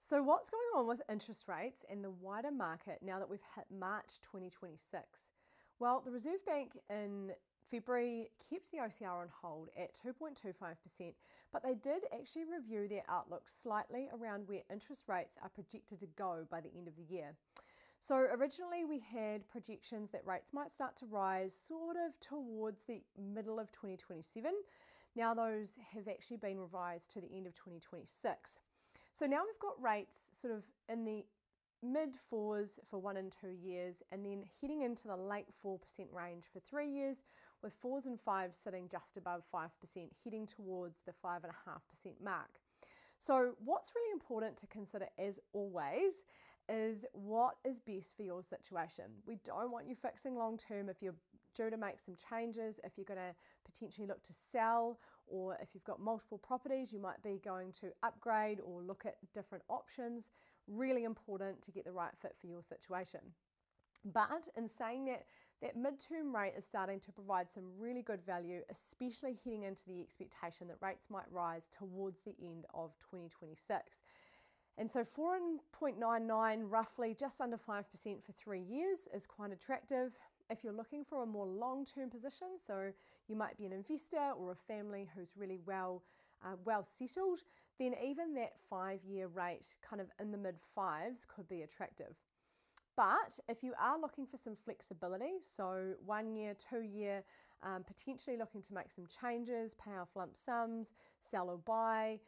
So what's going on with interest rates and the wider market now that we've hit March 2026? Well, the Reserve Bank in February kept the OCR on hold at 2.25%, but they did actually review their outlook slightly around where interest rates are projected to go by the end of the year. So originally we had projections that rates might start to rise sort of towards the middle of 2027. Now those have actually been revised to the end of 2026. So now we've got rates sort of in the mid 4s for 1 and 2 years, and then heading into the late 4% range for 3 years, with 4s and 5s sitting just above 5%, heading towards the 5.5% mark. So what's really important to consider, as always, is what is best for your situation. We don't want you fixing long term if you're due to make some changes, if you're going to potentially look to sell, or if you've got multiple properties, you might be going to upgrade or look at different options. Really important to get the right fit for your situation. But in saying that, that mid-term rate is starting to provide some really good value, especially heading into the expectation that rates might rise towards the end of 2026. And so 4.99, roughly just under 5% for 3 years, is quite attractive. If you're looking for a more long-term position, so you might be an investor or a family who's really well settled, then even that 5-year rate kind of in the mid-5s could be attractive. But if you are looking for some flexibility, so 1 year, 2 year, potentially looking to make some changes, pay off lump sums, sell or buy,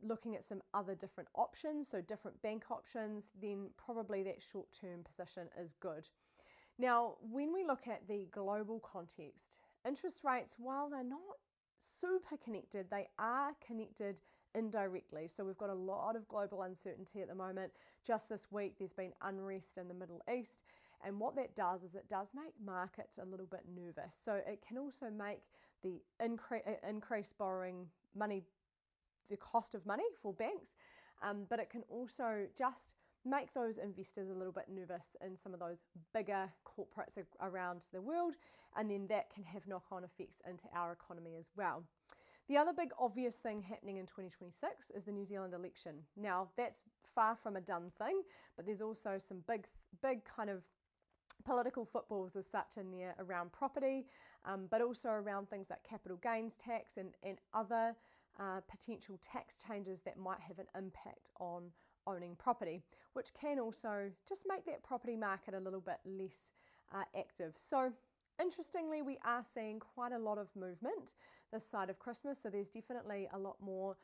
looking at some other different options, so different bank options, then probably that short-term position is good. Now, when we look at the global context, interest rates, while they're not super connected, they are connected indirectly. So we've got a lot of global uncertainty at the moment. Just this week, there's been unrest in the Middle East. And what that does is it does make markets a little bit nervous. So it can also make the increased borrowing money, the cost of money for banks, but it can also just make those investors a little bit nervous in some of those bigger corporates around the world, and then that can have knock-on effects into our economy as well. The other big obvious thing happening in 2026 is the New Zealand election. Now, that's far from a done thing, but there's also some big kind of political footballs as such in there around property, but also around things like capital gains tax and other potential tax changes that might have an impact on owning property, which can also just make that property market a little bit less active. So interestingly, we are seeing quite a lot of movement this side of Christmas, so there's definitely a lot more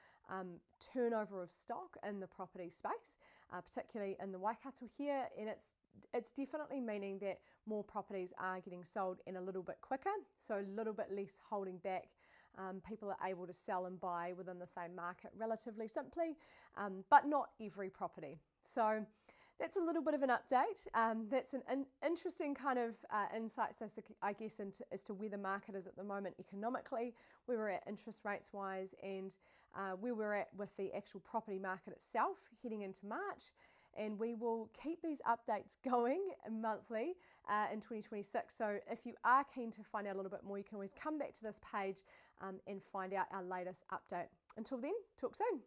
turnover of stock in the property space, particularly in the Waikato here, and it's definitely meaning that more properties are getting sold and a little bit quicker, so a little bit less holding back. People are able to sell and buy within the same market relatively simply, but not every property. So that's a little bit of an update. That's an interesting kind of insights, I guess, as to where the market is at the moment economically, where we're at interest rates wise, and where we're at with the actual property market itself heading into March. And we will keep these updates going monthly in 2026. So if you are keen to find out a little bit more, you can always come back to this page and find out our latest update. Until then, talk soon.